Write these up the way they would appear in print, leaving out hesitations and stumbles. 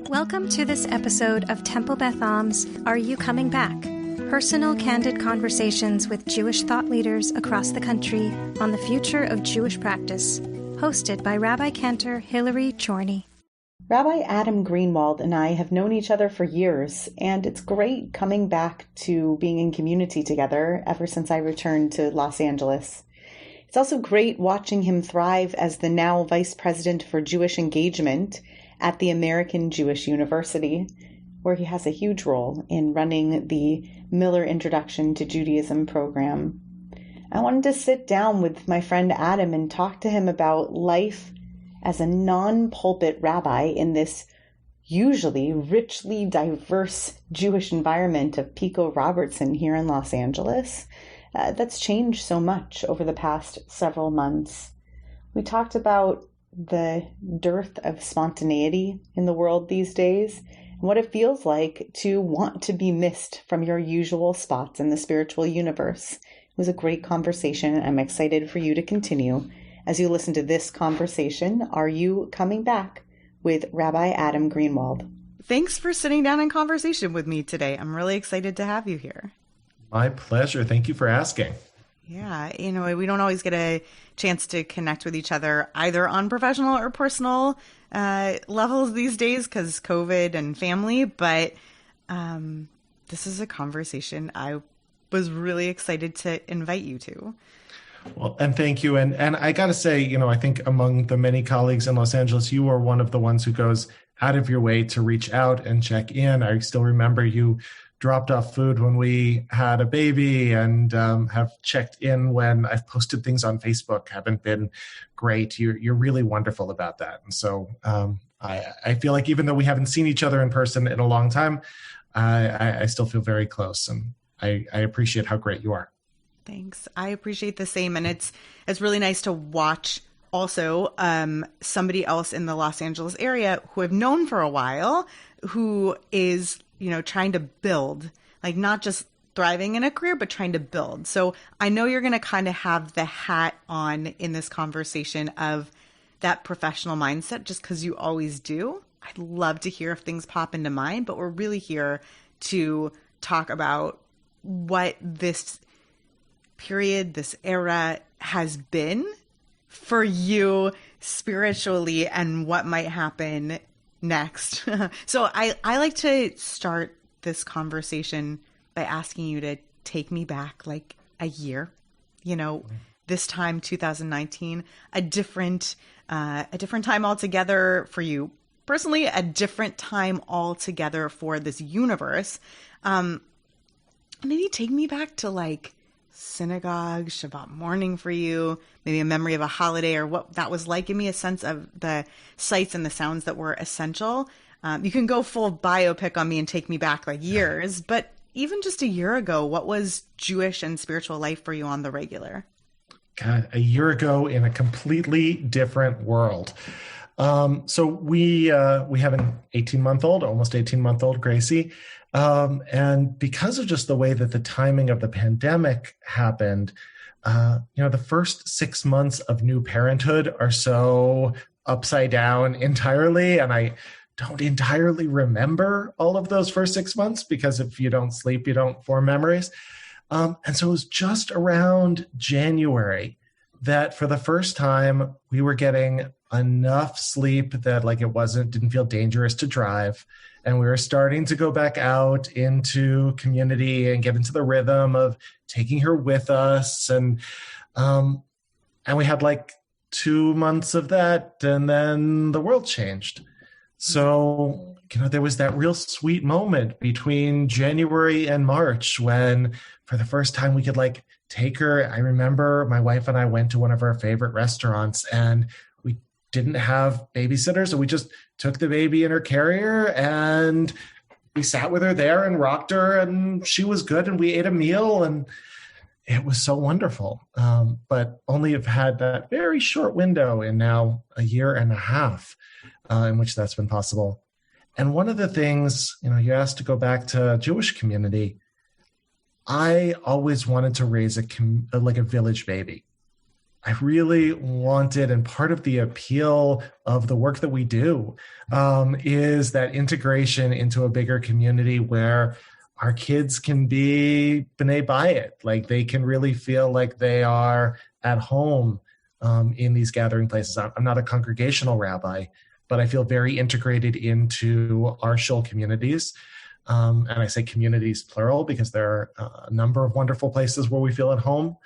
Welcome to this episode of Temple Beth Am's Are You Coming Back? Personal, candid conversations with Jewish thought leaders across the country on the future of Jewish practice, hosted by Rabbi Cantor Hillary Chorny. Rabbi Adam Greenwald and I have known each other for years, and it's great coming back to being in community together ever since I returned to Los Angeles. It's also great watching him thrive as the now Vice President for Jewish Engagement at the American Jewish University, where he has a huge role in running the Miller Introduction to Judaism Program. I wanted to sit down with my friend Adam and talk to him about life as a non-pulpit rabbi in this usually richly diverse Jewish environment of Pico Robertson here in Los Angeles. That's changed so much over the past several months. We talked about the dearth of spontaneity in the world these days, and what it feels like to want to be missed from your usual spots in the spiritual universe. It was a great conversation, and I'm excited for you to continue as you listen to this conversation. Are You Coming Back? With Rabbi Adam Greenwald. Thanks for sitting down in conversation with me today. I'm really excited to have you here. My pleasure. Thank you for asking. Yeah, we don't always get a chance to connect with each other either on professional or personal levels these days because COVID and family, but this is a conversation I was really excited to invite you to. Well, and thank you. And I got to say, I think among the many colleagues in Los Angeles, you are one of the ones who goes out of your way to reach out and check in. I still remember you dropped off food when we had a baby and have checked in when I've posted things on Facebook, haven't been great. You're really wonderful about that. And so I feel like even though we haven't seen each other in person in a long time, I still feel very close. And I appreciate how great you are. Thanks. I appreciate the same. And it's really nice to watch also somebody else in the Los Angeles area who I've known for a while, who is trying to build, like not just thriving in a career, but trying to build. So I know you're going to kind of have the hat on in this conversation of that professional mindset, just because you always do. I'd love to hear if things pop into mind, but we're really here to talk about what this period, this era has been for you spiritually and what might happen next. So I like to start this conversation by asking you to take me back like a year, this time, 2019, a different time altogether for you personally, a different time altogether for this universe. Maybe take me back to like synagogue, Shabbat morning for you, maybe a memory of a holiday or what that was like. Give me a sense of the sights and the sounds that were essential. You can go full biopic on me and take me back like years, but even just a year ago, what was Jewish and spiritual life for you on the regular? God, a year ago in a completely different world. So we have an 18-month-old, almost 18-month-old Gracie. And because of just the way that the timing of the pandemic happened, the first 6 months of new parenthood are so upside down entirely. And I don't entirely remember all of those first 6 months because if you don't sleep, you don't form memories. And so it was just around January that for the first time we were getting enough sleep that didn't feel dangerous to drive. And we were starting to go back out into community and get into the rhythm of taking her with us. And we had 2 months of that, and then the world changed. So, there was that real sweet moment between January and March when for the first time we could take her. I remember my wife and I went to one of our favorite restaurants and we didn't have babysitters. So we just took the baby in her carrier and we sat with her there and rocked her and she was good and we ate a meal and it was so wonderful. But only have had that very short window in now a year and a half in which that's been possible. And one of the things, you asked to go back to Jewish community. I always wanted to raise a village baby. I really wanted, and part of the appeal of the work that we do is that integration into a bigger community where our kids can be b'nai bayit, like they can really feel like they are at home in these gathering places. I'm not a congregational rabbi, but I feel very integrated into our shul communities. And I say communities plural because there are a number of wonderful places where we feel at home.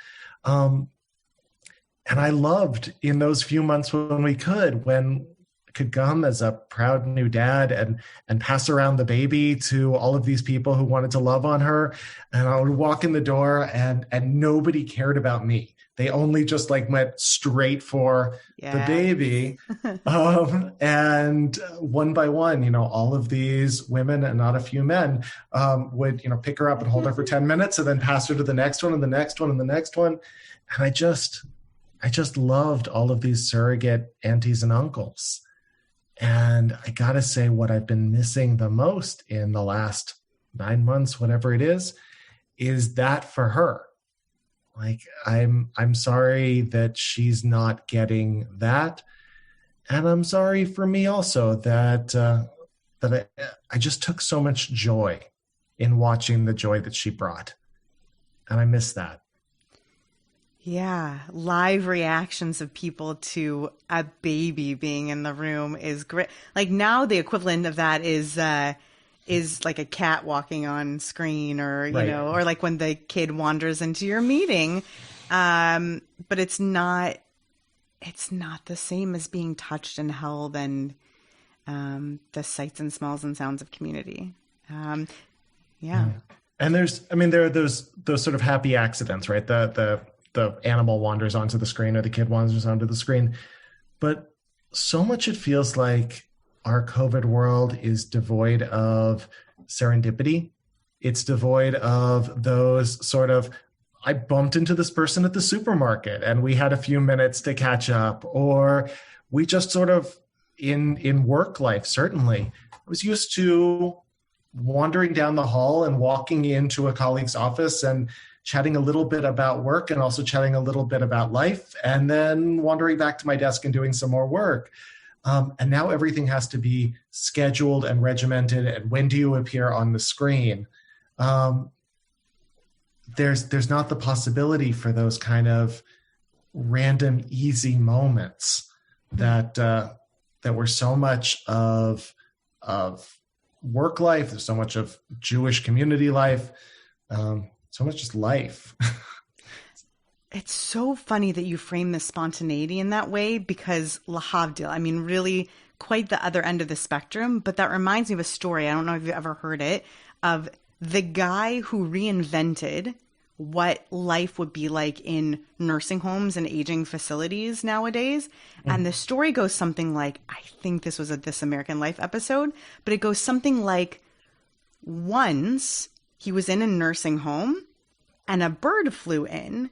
And I loved in those few months when we could come as a proud new dad and pass around the baby to all of these people who wanted to love on her. And I would walk in the door and nobody cared about me. They only just like went straight for the baby. And one by one, all of these women and not a few men would, pick her up and hold her for 10 minutes and then pass her to the next one and the next one and the next one. And I just loved all of these surrogate aunties and uncles. And I got to say, what I've been missing the most in the last 9 months, whatever it is that for her. Like, I'm sorry that she's not getting that. And I'm sorry for me also that I just took so much joy in watching the joy that she brought. And I miss that. Yeah, live reactions of people to a baby being in the room is great. Like now the equivalent of that is like a cat walking on screen or, or like when the kid wanders into your meeting. But it's not the same as being touched and held and the sights and smells and sounds of community. And there are those sort of happy accidents, right? The animal wanders onto the screen or the kid wanders onto the screen. But so much it feels like our COVID world is devoid of serendipity. It's devoid of those sort of, I bumped into this person at the supermarket and we had a few minutes to catch up, or we just sort of in work life, certainly, I was used to wandering down the hall and walking into a colleague's office and chatting a little bit about work and also chatting a little bit about life, and then wandering back to my desk and doing some more work. And now everything has to be scheduled and regimented. And when do you appear on the screen? There's not the possibility for those kind of random, easy moments that were so much of work life. There's so much of Jewish community life. So much just life. It's so funny that you frame the spontaneity in that way because lahavdil, I mean, really quite the other end of the spectrum. But that reminds me of a story. I don't know if you've ever heard it, of the guy who reinvented what life would be like in nursing homes and aging facilities nowadays. And the story goes something like, I think this was a This American Life episode, but it goes something like, once he was in a nursing home and a bird flew in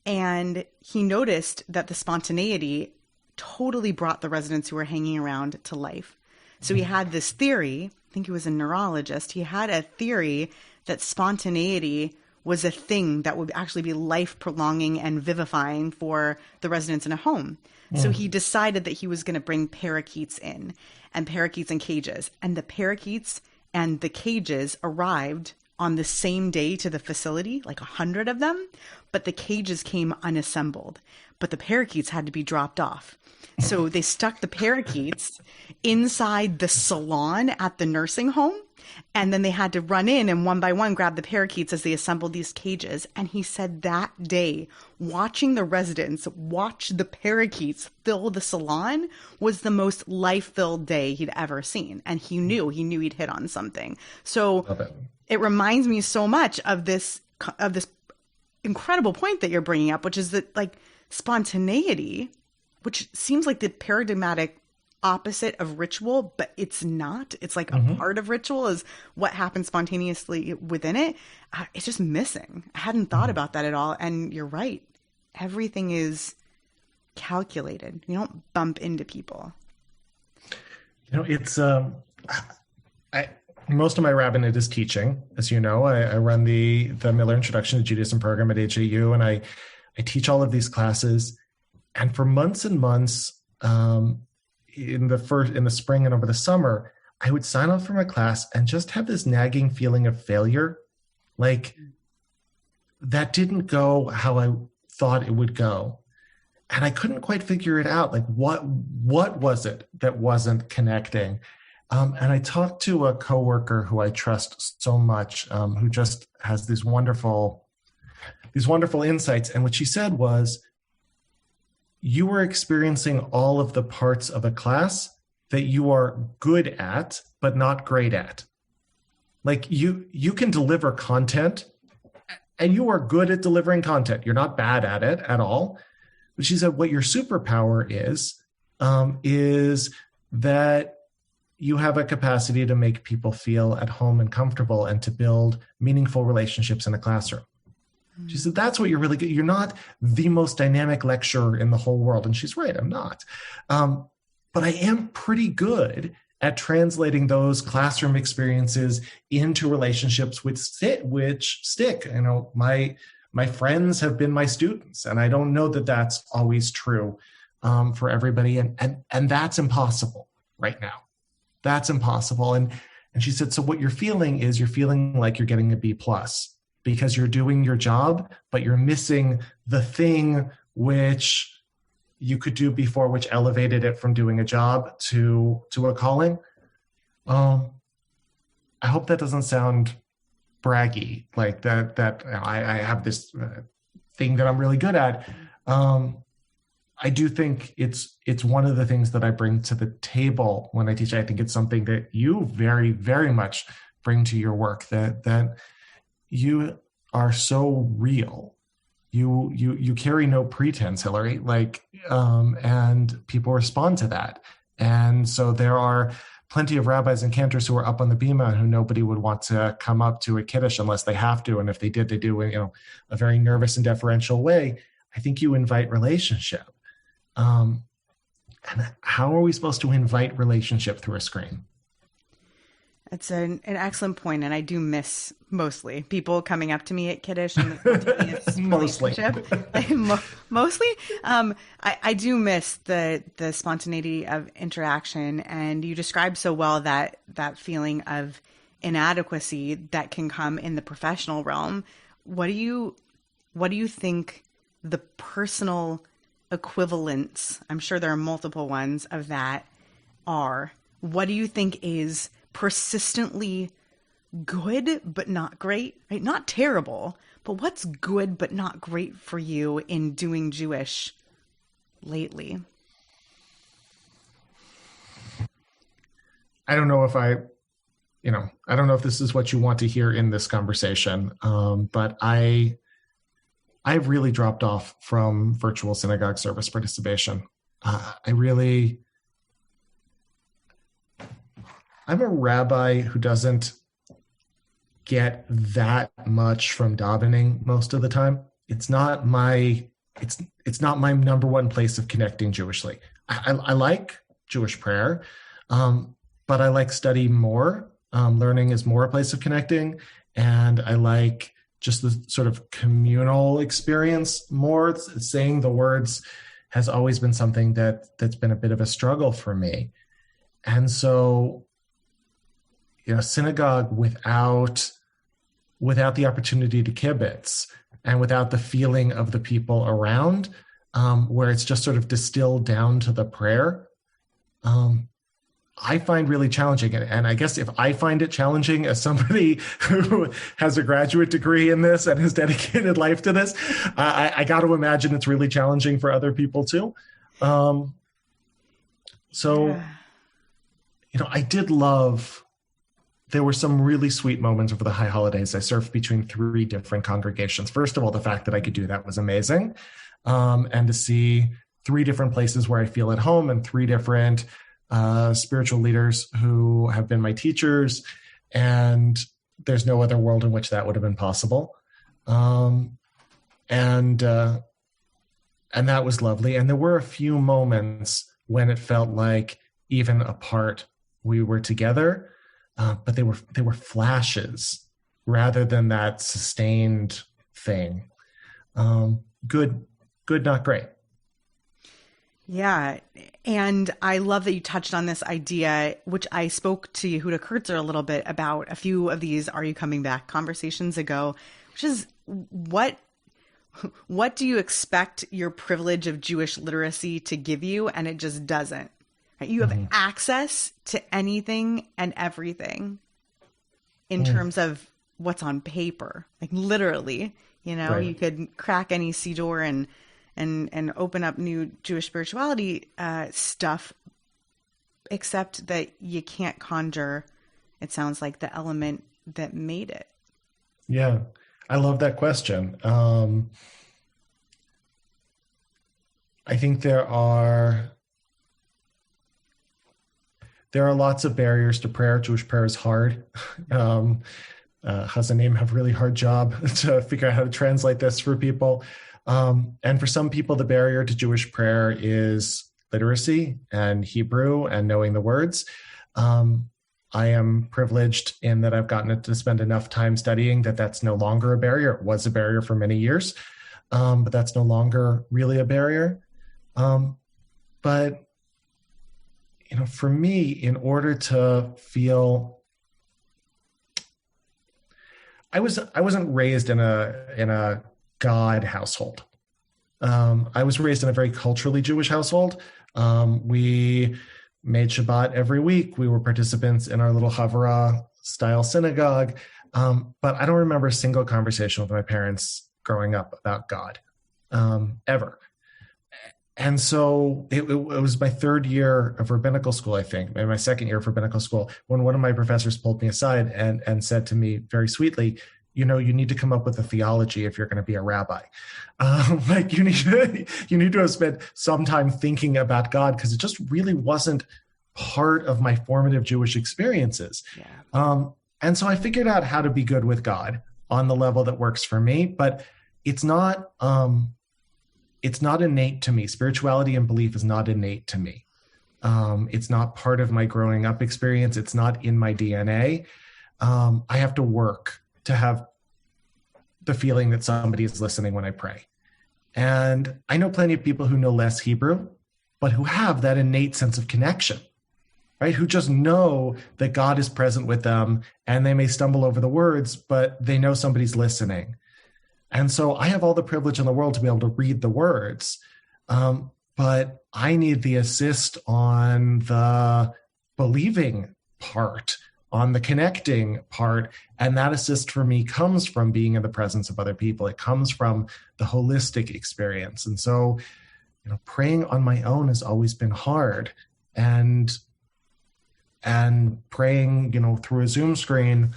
and he noticed that the spontaneity totally brought the residents who were hanging around to life. So he had this theory, I think he was a neurologist, he had a theory that spontaneity was a thing that would actually be life prolonging and vivifying for the residents in a home. So he decided that he was going to bring parakeets in, and parakeets in cages, and the parakeets and the cages arrived on the same day to the facility, like 100 of them, but the cages came unassembled, but the parakeets had to be dropped off. So they stuck the parakeets inside the salon at the nursing home, and then they had to run in and one by one grab the parakeets as they assembled these cages. And he said that day, watching the residents watch the parakeets fill the salon was the most life-filled day he'd ever seen. And he knew he'd hit on something. So it reminds me so much of this incredible point that you're bringing up, which is that like spontaneity, which seems like the paradigmatic opposite of ritual, but it's not. It's like a part of ritual is what happens spontaneously within it. It's just missing. I hadn't thought about that at all. And you're right. Everything is calculated. You don't bump into people. It's most of my rabbinate is teaching. As you know, I run the Miller Introduction to Judaism program at HAU, and I teach all of these classes. And for months and months, in the spring and over the summer, I would sign up for my class and just have this nagging feeling of failure. Like, that didn't go how I thought it would go. And I couldn't quite figure it out. Like, what was it that wasn't connecting? And I talked to a coworker who I trust so much, who just has these wonderful insights. And what she said was, you were experiencing all of the parts of a class that you are good at, but not great at. Like, you can deliver content, and you are good at delivering content. You're not bad at it at all. But she said, what your superpower is that you have a capacity to make people feel at home and comfortable and to build meaningful relationships in a classroom. She said, that's what you're really good. You're not the most dynamic lecturer in the whole world. And she's right, I'm not. But I am pretty good at translating those classroom experiences into relationships which stick. You know, my friends have been my students, and I don't know that that's always true for everybody. And that's impossible right now. That's impossible. And she said, so what you're feeling is like you're getting a B+. Because you're doing your job, but you're missing the thing which you could do before, which elevated it from doing a job to a calling. I hope that doesn't sound braggy, like that I have this thing that I'm really good at. I do think it's one of the things that I bring to the table when I teach. I think it's something that you very, very much bring to your work, that you are so real. You carry no pretense, Hillary, and people respond to that. And so there are plenty of rabbis and cantors who are up on the bima who nobody would want to come up to a kiddush unless they have to. And if they did, they do it, a very nervous and deferential way. I think you invite relationship. And how are we supposed to invite relationship through a screen? It's an excellent point, and I do miss mostly people coming up to me at Kiddush and the mostly. Mostly. I do miss the spontaneity of interaction, and you described so well that feeling of inadequacy that can come in the professional realm. What do you think the personal equivalents, I'm sure there are multiple ones of that, are? What do you think is persistently good but not great, right? Not terrible, but what's good but not great for you in doing Jewish lately? I don't know if I don't know if this is what you want to hear in this conversation, but I've really dropped off from virtual synagogue service participation. I'm a rabbi who doesn't get that much from davening most of the time. It's not my number one place of connecting Jewishly. I like Jewish prayer, but I like study more. Learning is more a place of connecting, and I like just the sort of communal experience more. Saying the words has always been something that's been a bit of a struggle for me, and so. Synagogue without the opportunity to kibitz and without the feeling of the people around, where it's just sort of distilled down to the prayer, I find really challenging. And I guess if I find it challenging as somebody who has a graduate degree in this and has dedicated life to this, I got to imagine it's really challenging for other people too. I did love... There were some really sweet moments over the high holidays. I served between 3 different congregations. First of all, the fact that I could do that was amazing. And to see 3 different places where I feel at home and 3 different spiritual leaders who have been my teachers. And there's no other world in which that would have been possible. And that was lovely. And there were a few moments when it felt like even apart we were together. But they were flashes rather than that sustained thing. Good, not great. Yeah. And I love that you touched on this idea, which I spoke to Yehuda Kurtzer a little bit about a few of these Are You Coming Back conversations ago, which is what do you expect your privilege of Jewish literacy to give you? And it just doesn't. Right? You have access to anything and everything in terms of what's on paper, like literally, Right. You could crack any Siddur and open up new Jewish spirituality stuff, except that you can't conjure, it sounds like, the element that made it. Yeah, I love that question. I think there are lots of barriers to prayer. Jewish prayer is hard. Chazanim have a really hard job to figure out how to translate this for people. And for some people, the barrier to Jewish prayer is literacy and Hebrew and knowing the words. I am privileged in that I've gotten to spend enough time studying that that's no longer a barrier. It was a barrier for many years, but that's no longer really a barrier. But, for me, in order to feel, I wasn't raised in a God household. I was raised in a very culturally Jewish household. We made Shabbat every week. We were participants in our little Havurah style synagogue. But I don't remember a single conversation with my parents growing up about God, ever. And so it was my third year of rabbinical school, I think, and my second year of rabbinical school, when one of my professors pulled me aside and said to me very sweetly, you need to come up with a theology if you're going to be a rabbi. You need to have spent some time thinking about God, because it just really wasn't part of my formative Jewish experiences. Yeah. And so I figured out how to be good with God on the level that works for me, but it's not innate to me. Spirituality and belief is not innate to me. It's not part of my growing up experience. It's not in my DNA. I have to work to have the feeling that somebody is listening when I pray. And I know plenty of people who know less Hebrew, but who have that innate sense of connection, right? Who just know that God is present with them, and they may stumble over the words, but they know somebody's listening. And so I have all the privilege in the world to be able to read the words, but I need the assist on the believing part, on the connecting part. And that assist for me comes from being in the presence of other people. It comes from the holistic experience. And so, praying on my own has always been hard. And praying, through a Zoom screen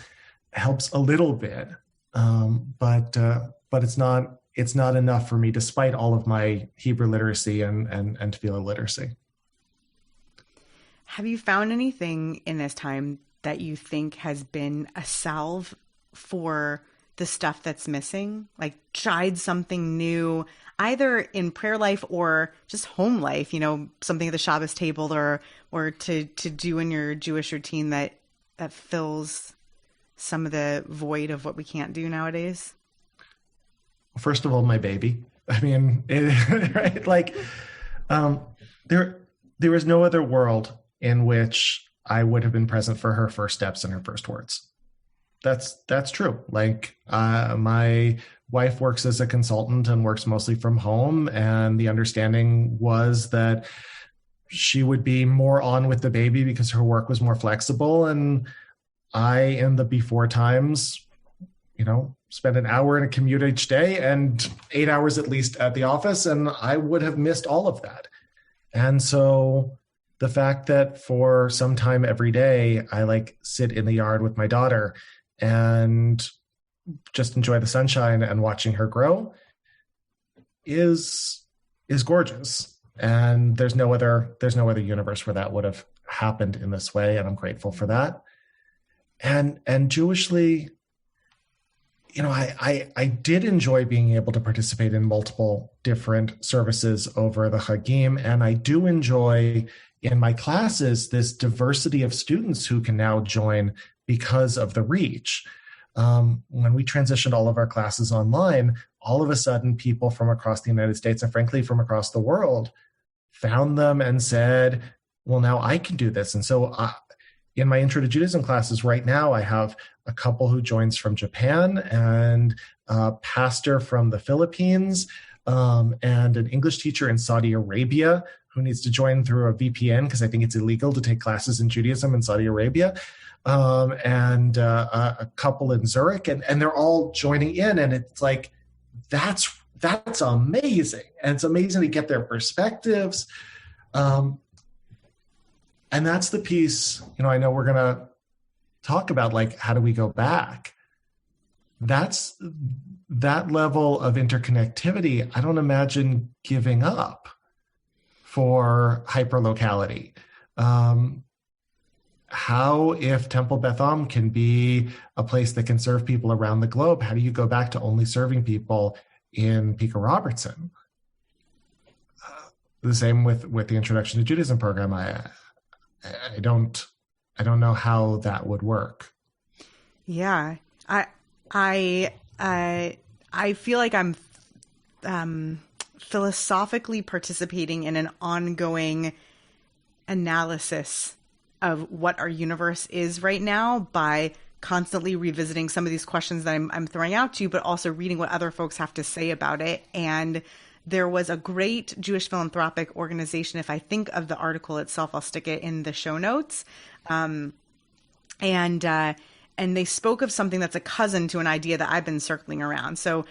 helps a little bit. But it's not enough for me, despite all of my Hebrew literacy and tefillah literacy. Have you found anything in this time that you think has been a salve for the stuff that's missing? Like, tried something new, either in prayer life or just home life, something at the Shabbos table or to do in your Jewish routine that fills some of the void of what we can't do nowadays? First of all, my baby. I mean, right? There is no other world in which I would have been present for her first steps and her first words. That's true. My wife works as a consultant and works mostly from home, and the understanding was that she would be more on with the baby because her work was more flexible, and I, in the before times, spend an hour in a commute each day and 8 hours at least at the office, and I would have missed all of that. And so the fact that for some time every day, I sit in the yard with my daughter and just enjoy the sunshine and watching her grow is gorgeous. And there's no other universe where that would have happened in this way. And I'm grateful for that. And Jewishly, I did enjoy being able to participate in multiple different services over the Chagim, and I do enjoy in my classes this diversity of students who can now join because of the reach. When we transitioned all of our classes online, all of a sudden people from across the United States and frankly from across the world found them and said, well, now I can do this. And so in my Intro to Judaism classes right now, I have a couple who joins from Japan and a pastor from the Philippines and an English teacher in Saudi Arabia who needs to join through a VPN because I think it's illegal to take classes in Judaism in Saudi Arabia, and a couple in Zurich, and they're all joining in, and it's like, that's amazing, and it's amazing to get their perspectives, and that's the piece, I know we're going to talk about, like, how do we go back? That's that level of interconnectivity, I don't imagine giving up for hyperlocality. How, if Temple Beth Am can be a place that can serve people around the globe, how do you go back to only serving people in Pico Robertson? The same with the Introduction to Judaism program. I don't know how that would work. Yeah, I feel like I'm philosophically participating in an ongoing analysis of what our universe is right now by constantly revisiting some of these questions that I'm throwing out to you, but also reading what other folks have to say about it. And there was a great Jewish philanthropic organization. If I think of the article itself, I'll stick it in the show notes. And they spoke of something that's a cousin to an idea that I've been circling around. So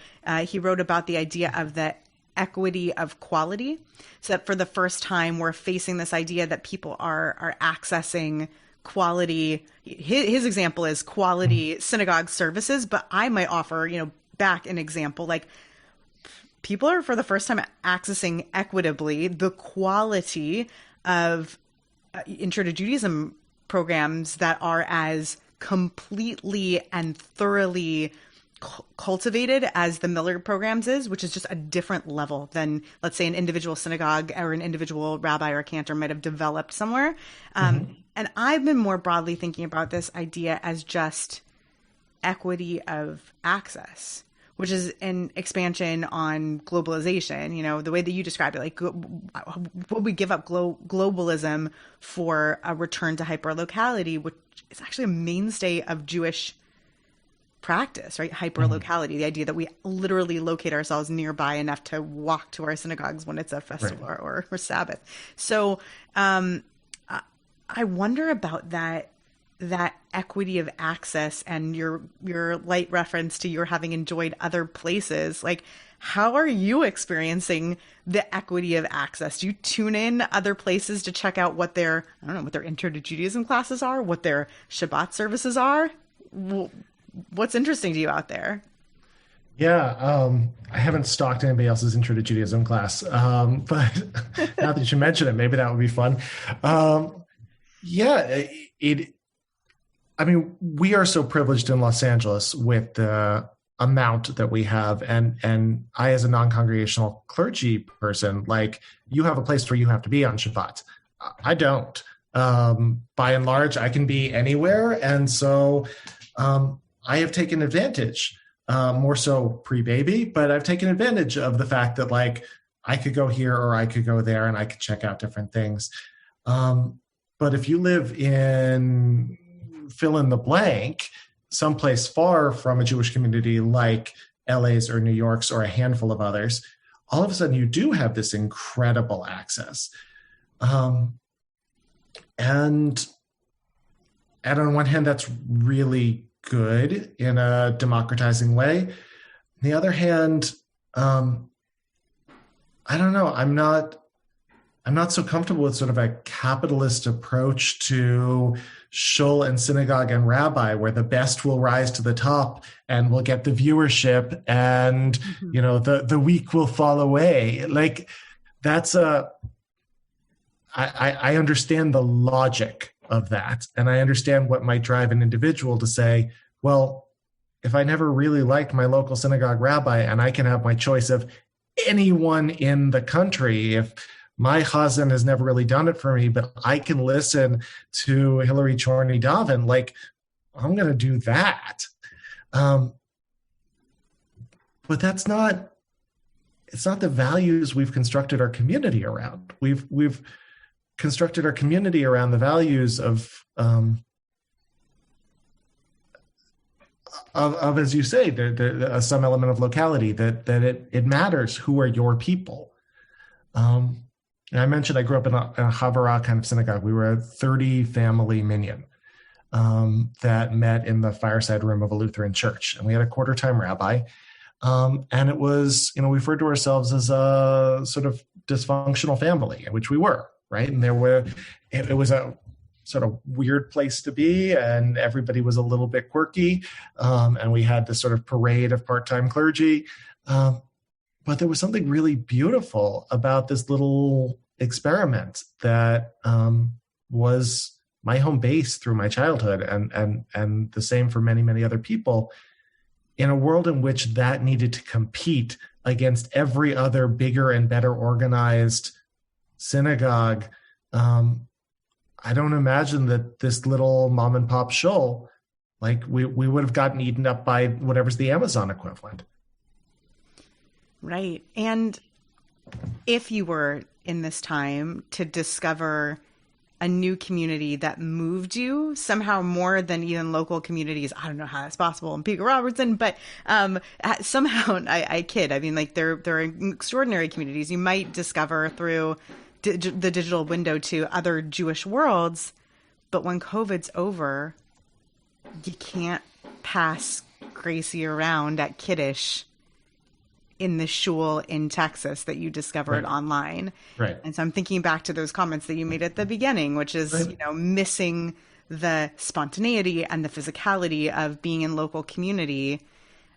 he wrote about the idea of the equity of quality. So that for the first time, we're facing this idea that people are accessing quality. His example is quality synagogue services, but I might offer, back an example, like people are for the first time accessing equitably the quality of Intro to Judaism programs that are as completely and thoroughly cultivated as the Miller programs is, which is just a different level than, let's say, an individual synagogue or an individual rabbi or cantor might have developed somewhere. And I've been more broadly thinking about this idea as just equity of access, which is an expansion on globalization, the way that you described it, like would we give up globalism for a return to hyperlocality, which is actually a mainstay of Jewish practice, right? Hyperlocality, the idea that we literally locate ourselves nearby enough to walk to our synagogues when it's a festival or Sabbath. So I wonder about that equity of access and your light reference to your having enjoyed other places. Like, how are you experiencing the equity of access? Do you tune in other places to check out what their Intro to Judaism classes are, what their Shabbat services are? What's interesting to you out there? Yeah, I haven't stalked anybody else's Intro to Judaism class, but now that you mention it, maybe that would be fun. We are so privileged in Los Angeles with the amount that we have, and I, as a non-congregational clergy person, like, you have a place where you have to be on Shabbat. I don't. By and large, I can be anywhere, and so I have taken advantage, more so pre-baby, but I've taken advantage of the fact that, like, I could go here or I could go there and I could check out different things. But if you live in fill in the blank, someplace far from a Jewish community like LA's or New York's or a handful of others, all of a sudden you do have this incredible access. And on one hand, that's really good in a democratizing way. On the other hand, I don't know. I'm not so comfortable with sort of a capitalist approach to shul and synagogue and rabbi, where the best will rise to the top and will get the viewership, and the weak will fall away. Like, that's I understand the logic of that, and I understand what might drive an individual to say, well, if I never really liked my local synagogue rabbi and I can have my choice of anyone in the country, if my chazan has never really done it for me, but I can listen to Hillary Chorny daven, like, I'm going to do that. But that's not it's not the values we've constructed our community around. We've constructed our community around the values of as you say, some element of locality, that it matters who are your people. And I mentioned I grew up in a Havara kind of synagogue. We were a 30-family minyan that met in the fireside room of a Lutheran church. And we had a quarter-time rabbi. And it was, we referred to ourselves as a sort of dysfunctional family, which we were, right? And it was a sort of weird place to be, and everybody was a little bit quirky. And we had this sort of parade of part-time clergy. But there was something really beautiful about this little experiment that was my home base through my childhood, and the same for many, many other people, in a world in which that needed to compete against every other bigger and better organized synagogue. I don't imagine that this little mom and pop shul, like we would have gotten eaten up by whatever's the Amazon equivalent. Right. And if you were in this time to discover a new community that moved you somehow more than even local communities, I don't know how that's possible in Peter Robertson, but somehow, I kid. I mean, like there are extraordinary communities you might discover through the digital window to other Jewish worlds. But when COVID's over, you can't pass Gracie around at Kiddush in the shul in Texas that you discovered online. Right. And so I'm thinking back to those comments that you made at the beginning, which is, missing the spontaneity and the physicality of being in local community.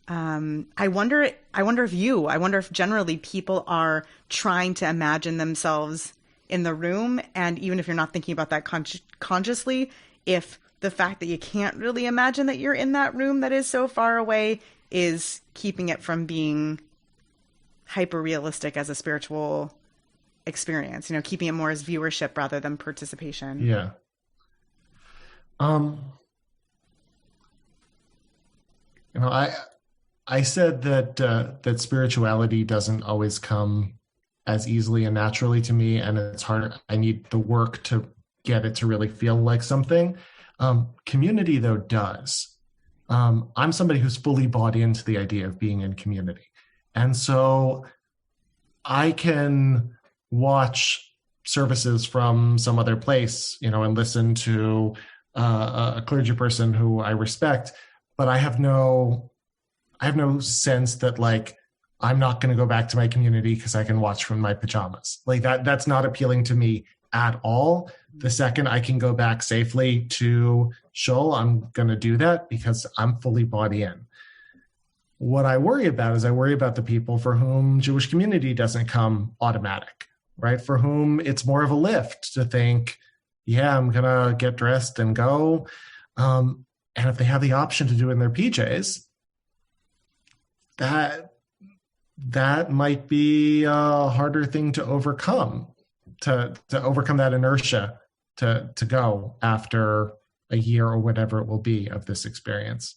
I wonder if generally people are trying to imagine themselves in the room. And even if you're not thinking about that consciously, if the fact that you can't really imagine that you're in that room that is so far away is keeping it from being hyper realistic as a spiritual experience, keeping it more as viewership rather than participation. Yeah. I said that spirituality doesn't always come as easily and naturally to me, and it's hard. I need the work to get it to really feel like something. Community, though, does. I'm somebody who's fully bought into the idea of being in community. And so I can watch services from some other place, and listen to a clergy person who I respect, but I have no sense that, like, I'm not going to go back to my community because I can watch from my pajamas. Like that's not appealing to me at all. The second I can go back safely to shul, I'm going to do that because I'm fully bought in. What I worry about is the people for whom Jewish community doesn't come automatic, right? For whom it's more of a lift to think, yeah, I'm going to get dressed and go. And if they have the option to do it in their PJs, that might be a harder thing to overcome, to overcome that inertia to go after a year or whatever it will be of this experience.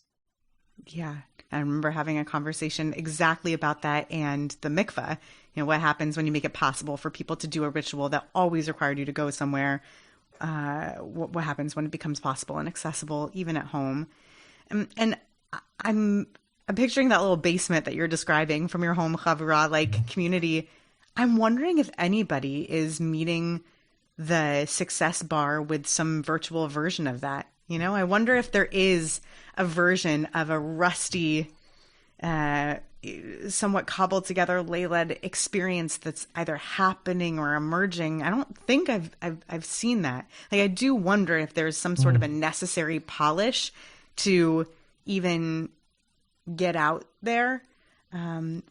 Yeah. I remember having a conversation exactly about that and the mikveh. What happens when you make it possible for people to do a ritual that always required you to go somewhere? What happens when it becomes possible and accessible even at home? And I'm picturing that little basement that you're describing from your home chavurah community. I'm wondering if anybody is meeting the success bar with some virtual version of that. I wonder if there is a version of a rusty, somewhat cobbled together lay-led experience that's either happening or emerging. I don't think I've seen that. I do wonder if there's some sort of a necessary polish to even get out there,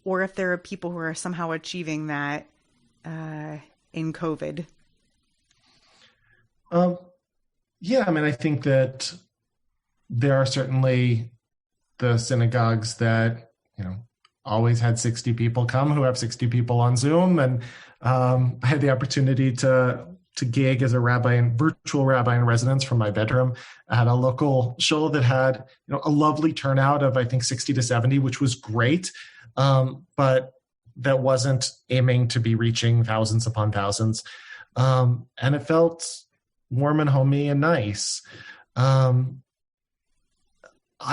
or if there are people who are somehow achieving that in COVID. Yeah, I think that there are certainly the synagogues that, always had 60 people come who have 60 people on Zoom. And I had the opportunity to gig as a virtual rabbi in residence from my bedroom at a local shul that had, a lovely turnout of, I think, 60 to 70, which was great. But that wasn't aiming to be reaching thousands upon thousands. And it felt warm and homey and nice. I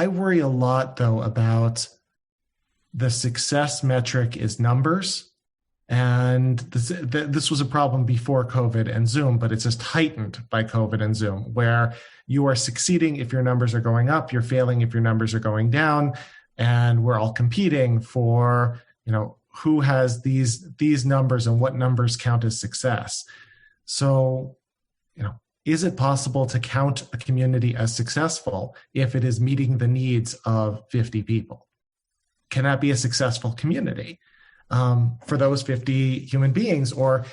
worry a lot, though, about the success metric is numbers. And this was a problem before COVID and Zoom, but it's just heightened by COVID and Zoom, where you are succeeding if your numbers are going up, you're failing if your numbers are going down, and we're all competing for, who has these numbers and what numbers count as success. So, is it possible to count a community as successful if it is meeting the needs of 50 people? Can that be a successful community for those 50 human beings? Or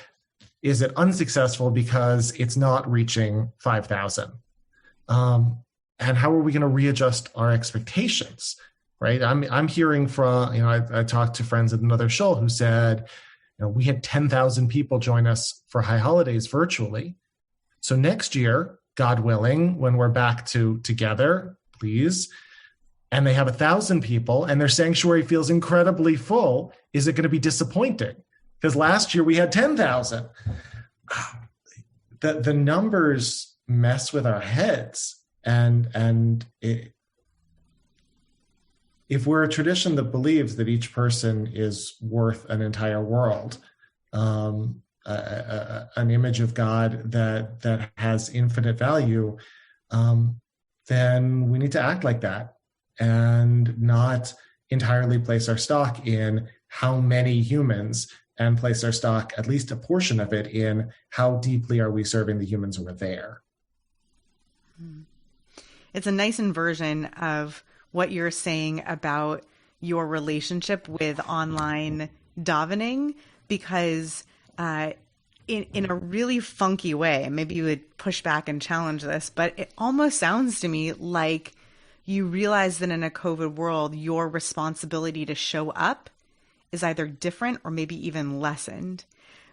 is it unsuccessful because it's not reaching 5,000? And how are we going to readjust our expectations, right? I'm hearing from, I talked to friends at another shul who said, we had 10,000 people join us for High Holidays virtually. So next year, God willing, when we're back together, please, and they have 1,000 people and their sanctuary feels incredibly full, is it going to be disappointing? Because last year we had 10,000. The numbers mess with our heads. And if we're a tradition that believes that each person is worth an entire world, an image of God that has infinite value, then we need to act like that and not entirely place our stock in how many humans, and place our stock, at least a portion of it, in how deeply are we serving the humans who are there. It's a nice inversion of what you're saying about your relationship with online davening, because in a really funky way, and maybe you would push back and challenge this, but it almost sounds to me like you realize that in a COVID world, your responsibility to show up is either different or maybe even lessened.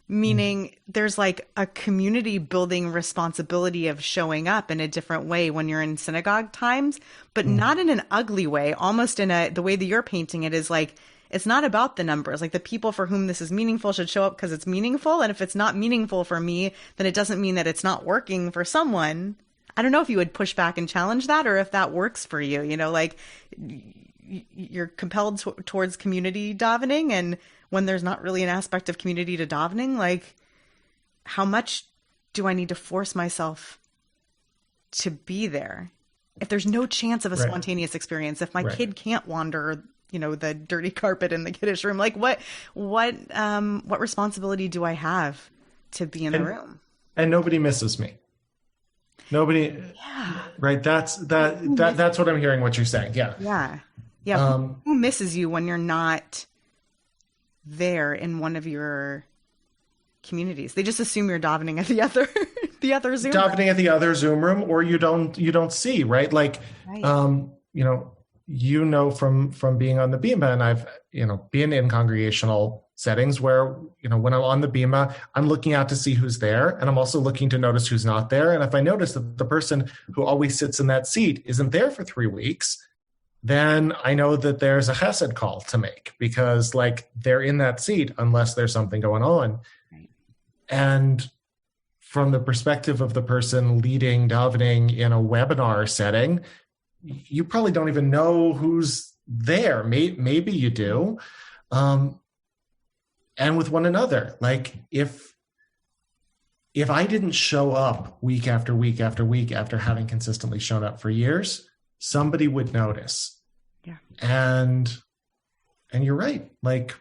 Meaning there's like a community building responsibility of showing up in a different way when you're in synagogue times, but not in an ugly way, almost in the way that you're painting it is like, it's not about the numbers. Like the people for whom this is meaningful should show up because it's meaningful. And if it's not meaningful for me, then it doesn't mean that it's not working for someone. I don't know if you would push back and challenge that, or if that works for you, like you're compelled towards community davening, and when there's not really an aspect of community to davening, like how much do I need to force myself to be there? If there's no chance of a spontaneous experience, if my kid can't wander, the dirty carpet in the kiddish room, like what responsibility do I have to be in the room? And nobody misses me. Nobody, right? That's what I'm hearing. What you're saying, yeah. Who misses you when you're not there in one of your communities? They just assume you're davening at the other Zoom room. Davening at the other Zoom room, or you don't see, right? Like, from being on the Bima, and I've, been in congregational settings where, when I'm on the Bima, I'm looking out to see who's there. And I'm also looking to notice who's not there. And if I notice that the person who always sits in that seat isn't there for 3 weeks, then I know that there's a chesed call to make, because like they're in that seat unless there's something going on. Right. And from the perspective of the person leading davening in a webinar setting, you probably don't even know who's there. Maybe you do. And with one another, like if I didn't show up week after week after week after having consistently shown up for years, somebody would notice. Yeah. And you're right. Like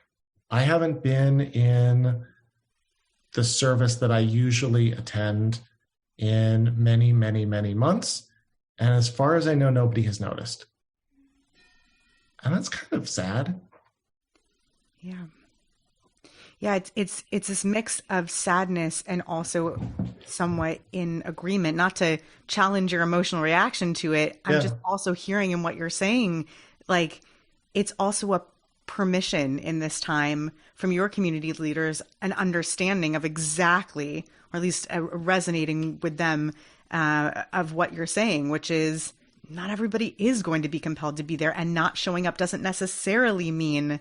I haven't been in the service that I usually attend in many, many, many months. And as far as I know, nobody has noticed. And that's kind of sad. Yeah. Yeah, it's this mix of sadness and also somewhat in agreement, not to challenge your emotional reaction to it. I'm just also hearing in what you're saying, like it's also a permission in this time from your community leaders, an understanding of exactly, or at least resonating with them of what you're saying, which is not everybody is going to be compelled to be there, and not showing up doesn't necessarily mean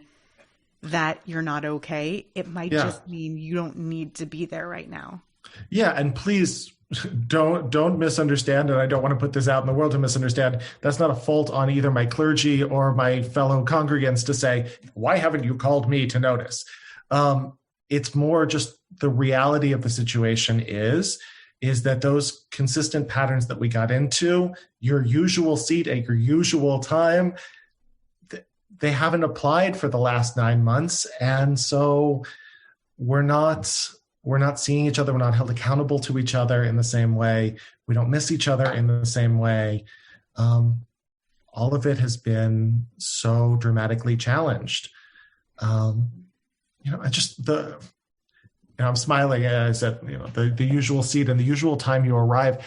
that you're not okay. It might just mean you don't need to be there right now. Yeah. And please don't misunderstand. And I don't want to put this out in the world to misunderstand. That's not a fault on either my clergy or my fellow congregants to say, why haven't you called me to notice? It's more just the reality of the situation is that those consistent patterns that we got into, your usual seat at your usual time, they haven't applied for the last 9 months. And so we're not seeing each other. We're not held accountable to each other in the same way. We don't miss each other in the same way. All of it has been so dramatically challenged. I'm smiling. I said, the usual seat and the usual time you arrive.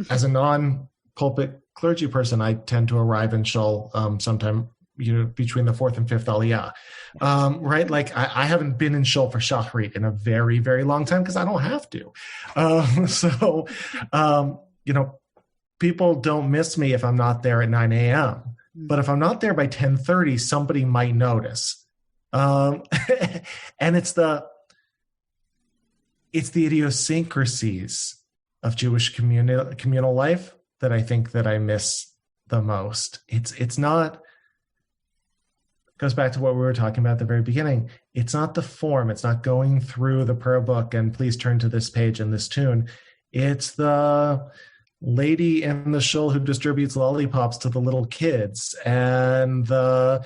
As a non-pulpit clergy person, I tend to arrive in shul sometime between the fourth and fifth aliyah, right? Like I haven't been in shul for shachrit in a very, very long time because I don't have to. People don't miss me if I'm not there at 9 a.m. But if I'm not there by 10:30, somebody might notice. And it's the idiosyncrasies of Jewish communal life that I think that I miss the most. It's not. Goes back to what we were talking about at the very beginning. It's not the form. It's not going through the prayer book and please turn to this page and this tune. It's the lady in the shul who distributes lollipops to the little kids, and the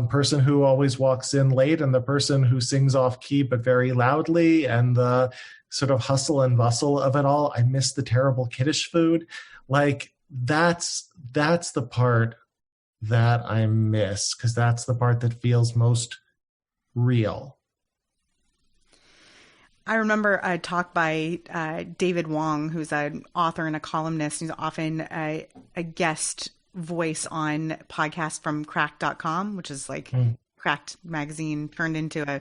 person who always walks in late, and the person who sings off key but very loudly, and the sort of hustle and bustle of it all. I miss the terrible kiddush food. Like that's the part that I miss, because that's the part that feels most real. I remember a talk by David Wong, who's an author and a columnist. He's often a guest voice on podcasts from cracked.com, which is like Cracked magazine turned into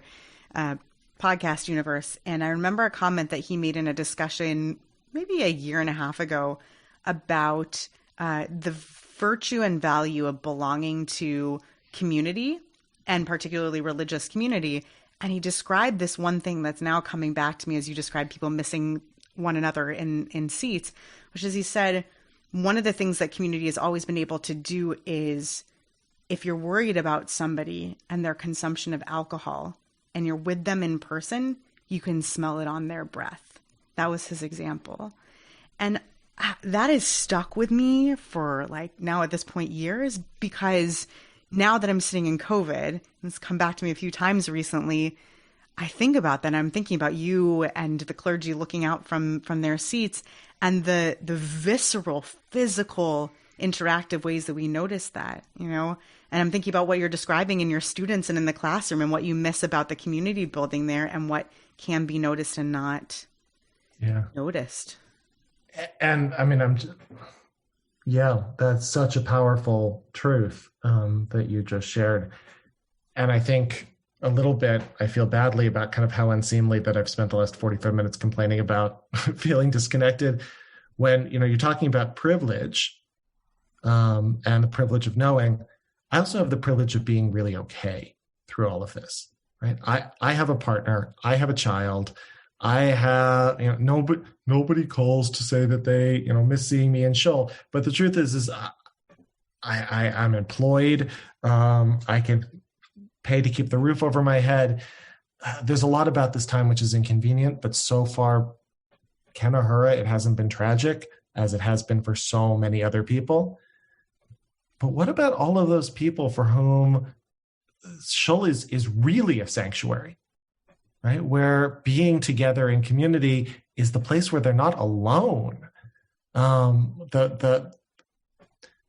a podcast universe. And I remember a comment that he made in a discussion maybe a year and a half ago about the virtue and value of belonging to community, and particularly religious community. And he described this one thing that's now coming back to me as you describe people missing one another in seats, which is, he said, one of the things that community has always been able to do is, if you're worried about somebody and their consumption of alcohol and you're with them in person, you can smell it on their breath. That was his example. And that has stuck with me for like now at this point years, because now that I'm sitting in COVID, and it's come back to me a few times recently, I think about that. I'm thinking about you and the clergy looking out from their seats, and the visceral, physical, interactive ways that we notice that, and I'm thinking about what you're describing in your students and in the classroom, and what you miss about the community building there, and what can be noticed and not noticed. And I mean, that's such a powerful truth that you just shared. And I think a little bit, I feel badly about kind of how unseemly that I've spent the last 45 minutes complaining about feeling disconnected when, you're talking about privilege and the privilege of knowing. I also have the privilege of being really okay through all of this, right? I have a partner, I have a child, I have, nobody calls to say that they, miss seeing me in shul. But the truth is I'm employed. I can pay to keep the roof over my head. There's a lot about this time which is inconvenient, but so far, Kenahura, it hasn't been tragic as it has been for so many other people. But what about all of those people for whom shul is really a sanctuary? Right? Where being together in community is the place where they're not alone. The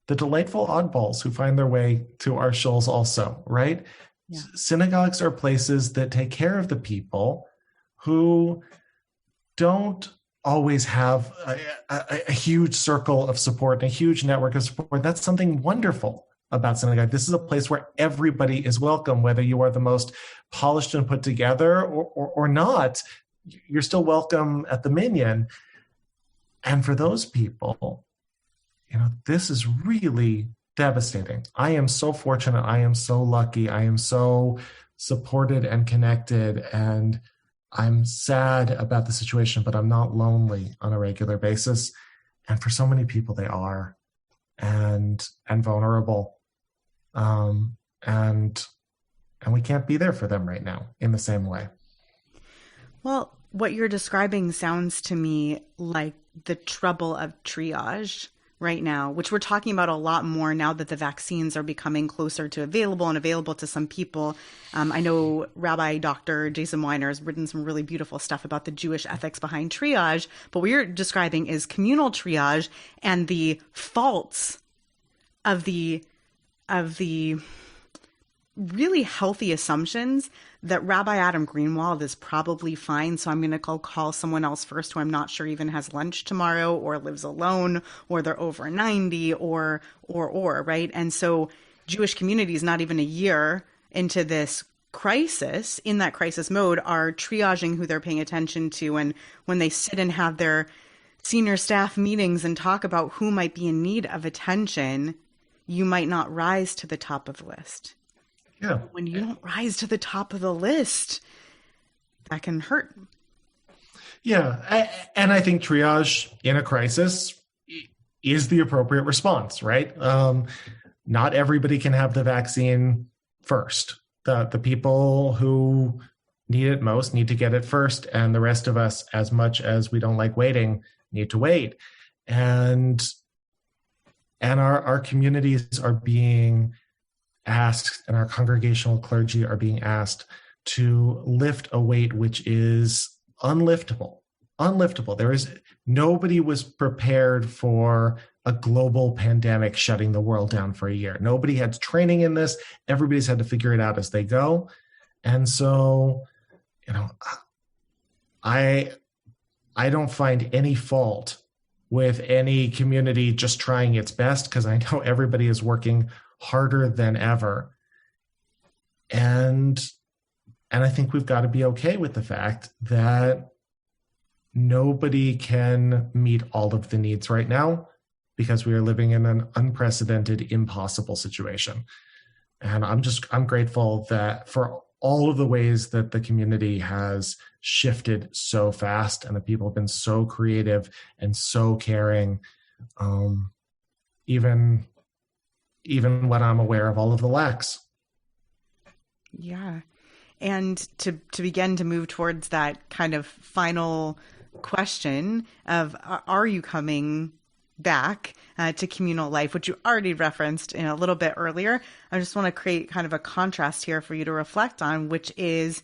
delightful oddballs who find their way to our shuls also, right? Yeah. Synagogues are places that take care of the people who don't always have a huge circle of support, a huge network of support. That's something wonderful about synagogue. This is a place where everybody is welcome, whether you are the most polished and put together or not. You're still welcome at the minyan. And for those people, this is really devastating. I am so fortunate. I am so lucky. I am so supported and connected, and I'm sad about the situation, but I'm not lonely on a regular basis. And for so many people, they are, and vulnerable. And we can't be there for them right now in the same way. Well, what you're describing sounds to me like the trouble of triage right now, which we're talking about a lot more now that the vaccines are becoming closer to available to some people. I know Rabbi Dr. Jason Weiner has written some really beautiful stuff about the Jewish ethics behind triage, but what you're describing is communal triage and the faults of the really healthy assumptions that Rabbi Adam Greenwald is probably fine, so I'm going to call someone else first who I'm not sure even has lunch tomorrow or lives alone or they're over 90 or, right? And so Jewish communities, not even a year into this crisis, in that crisis mode, are triaging who they're paying attention to. And when they sit and have their senior staff meetings and talk about who might be in need of attention, you might not rise to the top of the list. Yeah. When you don't rise to the top of the list, that can hurt. Yeah. And I think triage in a crisis is the appropriate response, right? Not everybody can have the vaccine first. The people who need it most need to get it first. And the rest of us, as much as we don't like waiting, need to wait. And our communities are being asked, and our congregational clergy are being asked to lift a weight which is unliftable. Nobody was prepared for a global pandemic shutting the world down for a year. Nobody had training in this. Everybody's had to figure it out as they go. And so, I don't find any fault with any community just trying its best, because I know everybody is working harder than ever. And I think we've got to be okay with the fact that nobody can meet all of the needs right now because we are living in an unprecedented, impossible situation. And I'm grateful that for all of the ways that the community has shifted so fast and the people have been so creative and so caring, even when I'm aware of all of the lacks. Yeah. And to begin to move towards that kind of final question of, are you coming back to communal life, which you already referenced in a little bit earlier? I just want to create kind of a contrast here for you to reflect on, which is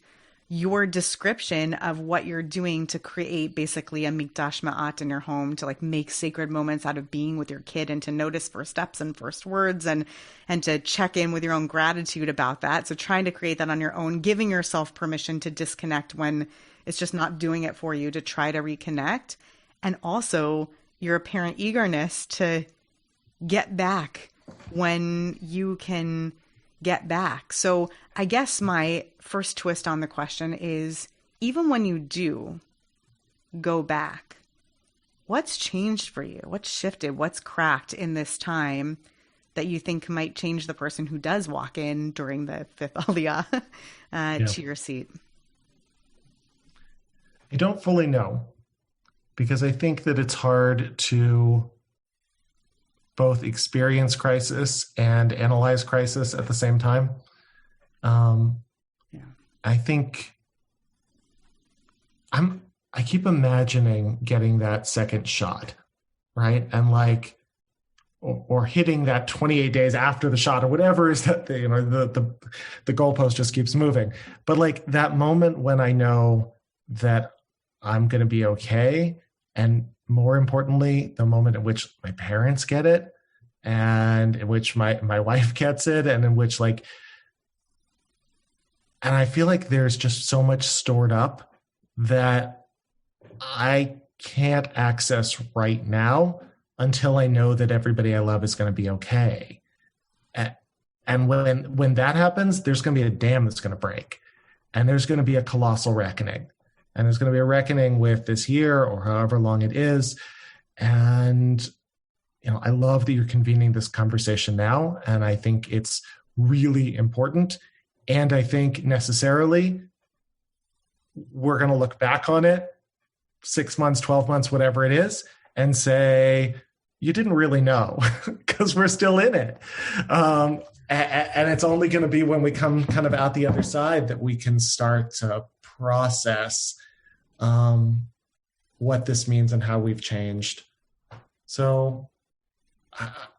your description of what you're doing to create basically a mikdash ma'at in your home, to like make sacred moments out of being with your kid and to notice first steps and first words and to check in with your own gratitude about that. So trying to create that on your own, giving yourself permission to disconnect when it's just not doing it for you, to try to reconnect. And also your apparent eagerness to get back when you can get back. So I guess my first twist on the question is, even when you do go back, what's changed for you? What's shifted? What's cracked in this time that you think might change the person who does walk in during the fifth aliyah to your seat? I don't fully know, because I think that it's hard to both experience crisis and analyze crisis at the same time. I think I keep imagining getting that second shot, right? And or hitting that 28 days after the shot, or whatever is that the goalpost just keeps moving. But like that moment when I know that I'm going to be okay, and more importantly, the moment in which my parents get it, and in which my wife gets it, and in which and I feel like there's just so much stored up that I can't access right now until I know that everybody I love is going to be okay. And when that happens, there's going to be a dam that's going to break, and there's going to be a colossal reckoning. And there's going to be a reckoning with this year or however long it is. And, I love that you're convening this conversation now. And I think it's really important. And I think necessarily we're going to look back on it 6 months, 12 months, whatever it is, and say, you didn't really know because we're still in it. And it's only going to be when we come kind of out the other side that we can start to process what this means and how we've changed. So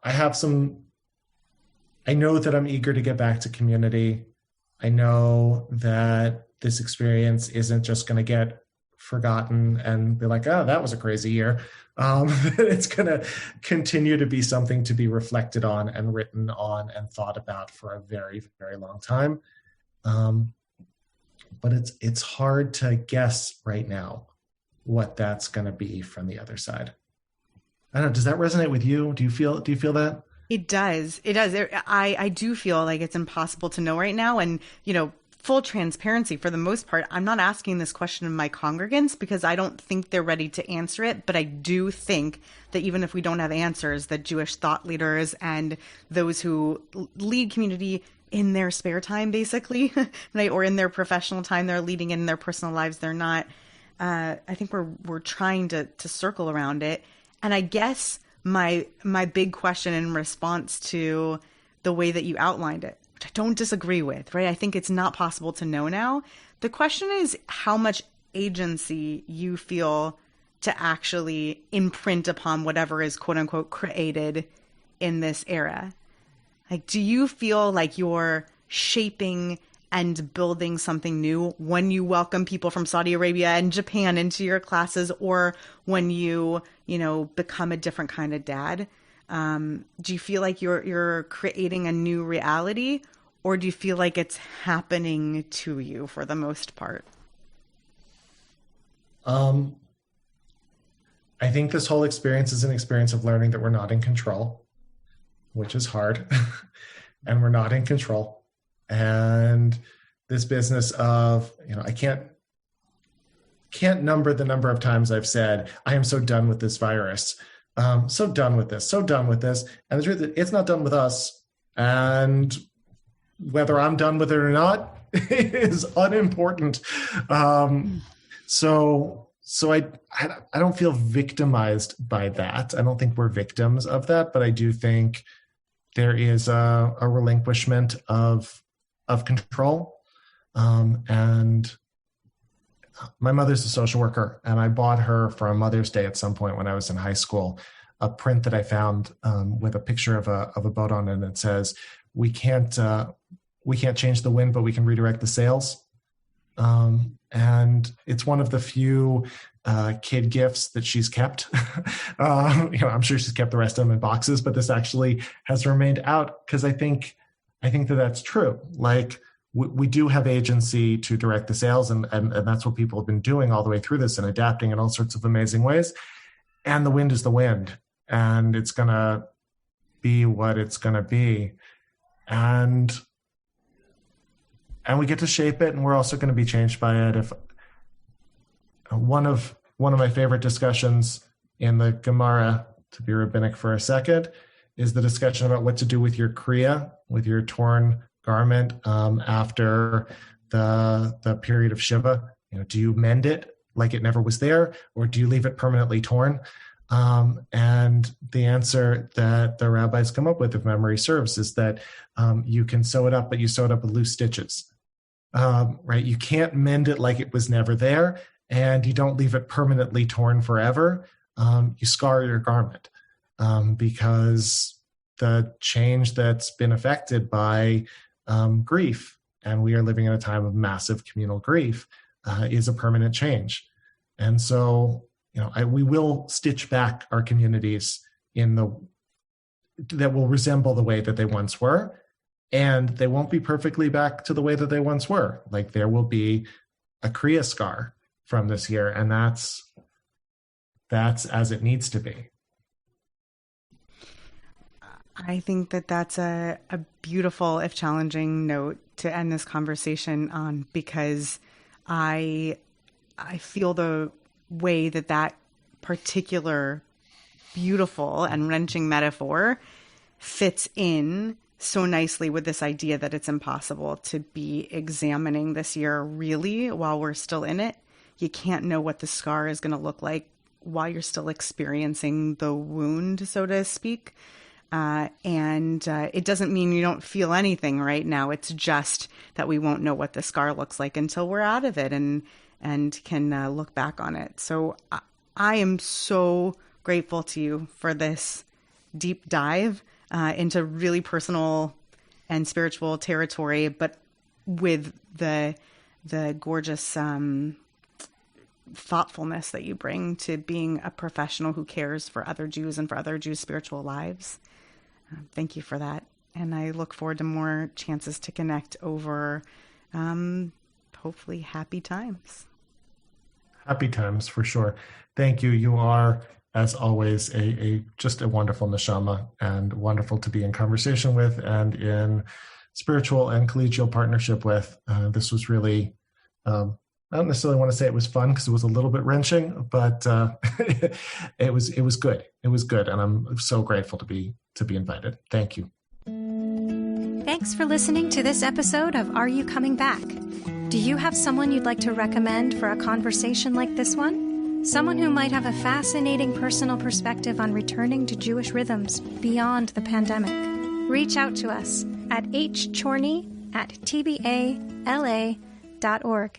I know that I'm eager to get back to community. I know that this experience isn't just going to get forgotten and be like, oh, that was a crazy year. It's going to continue to be something to be reflected on and written on and thought about for a very, very long time. But it's hard to guess right now what that's going to be from the other side. I don't know. Does that resonate with you? Do you feel that? It does. It does. I do feel like it's impossible to know right now. And, full transparency, for the most part, I'm not asking this question of my congregants because I don't think they're ready to answer it. But I do think that even if we don't have answers, that Jewish thought leaders and those who lead community in their spare time, basically, right, or in their professional time, they're leading in their personal lives. They're not. I think we're trying to circle around it. And I guess my big question in response to the way that you outlined it, which I don't disagree with, right? I think it's not possible to know now. The question is how much agency you feel to actually imprint upon whatever is quote unquote created in this era. Like, do you feel like you're shaping and building something new when you welcome people from Saudi Arabia and Japan into your classes, or when you become a different kind of dad? Do you feel like you're creating a new reality, or do you feel like it's happening to you for the most part? I think this whole experience is an experience of learning that we're not in control, which is hard, and we're not in control. And this business of, I can't number the number of times I've said, I am so done with this virus. So done with this. And the truth is, it's not done with us. And whether I'm done with it or not is unimportant. So I don't feel victimized by that. I don't think we're victims of that, but I do think there is a relinquishment of control. And my mother's a social worker, and I bought her for a Mother's Day at some point when I was in high school, a print that I found with a picture of a boat on it, and it says, we can't change the wind, but we can redirect the sails. And it's one of the few kid gifts that she's kept. I'm sure she's kept the rest of them in boxes, but this actually has remained out because I think that that's true. Like, we do have agency to direct the sails, and that's what people have been doing all the way through this and adapting in all sorts of amazing ways. And the wind is the wind, and it's going to be what it's going to be. And we get to shape it, and we're also going to be changed by it. If one of my favorite discussions in the Gemara, to be rabbinic for a second, is the discussion about what to do with your kriya, with your torn garment after the period of Shiva. Do you mend it like it never was there, or do you leave it permanently torn? And the answer that the rabbis come up with, if memory serves, is that you can sew it up, but you sew it up with loose stitches. Right? You can't mend it like it was never there, and you don't leave it permanently torn forever. You scar your garment because the change that's been affected by grief, and we are living in a time of massive communal grief, is a permanent change. And so, we will stitch back our communities that will resemble the way that they once were, and they won't be perfectly back to the way that they once were. Like, there will be a kriya scar from this year, and that's as it needs to be. I think that that's a beautiful, if challenging, note to end this conversation on, because I feel the way that particular beautiful and wrenching metaphor fits in so nicely with this idea that it's impossible to be examining this year really while we're still in it. You can't know what the scar is going to look like while you're still experiencing the wound, so to speak. And it doesn't mean you don't feel anything right now. It's just that we won't know what the scar looks like until we're out of it and can look back on it. So I am so grateful to you for this deep dive into really personal and spiritual territory, but with the gorgeous thoughtfulness that you bring to being a professional who cares for other Jews and for other Jews' spiritual lives. Thank you for that. And I look forward to more chances to connect over hopefully happy times. Happy times for sure. Thank you. You are, as always, just a wonderful neshama and wonderful to be in conversation with and in spiritual and collegial partnership with. This was really, I don't necessarily want to say it was fun because it was a little bit wrenching, but it was good. It was good, and I'm so grateful to be invited. Thank you. Thanks for listening to this episode of Are You Coming Back? Do you have someone you'd like to recommend for a conversation like this one? Someone who might have a fascinating personal perspective on returning to Jewish rhythms beyond the pandemic? Reach out to us at hchorny@tbala.org.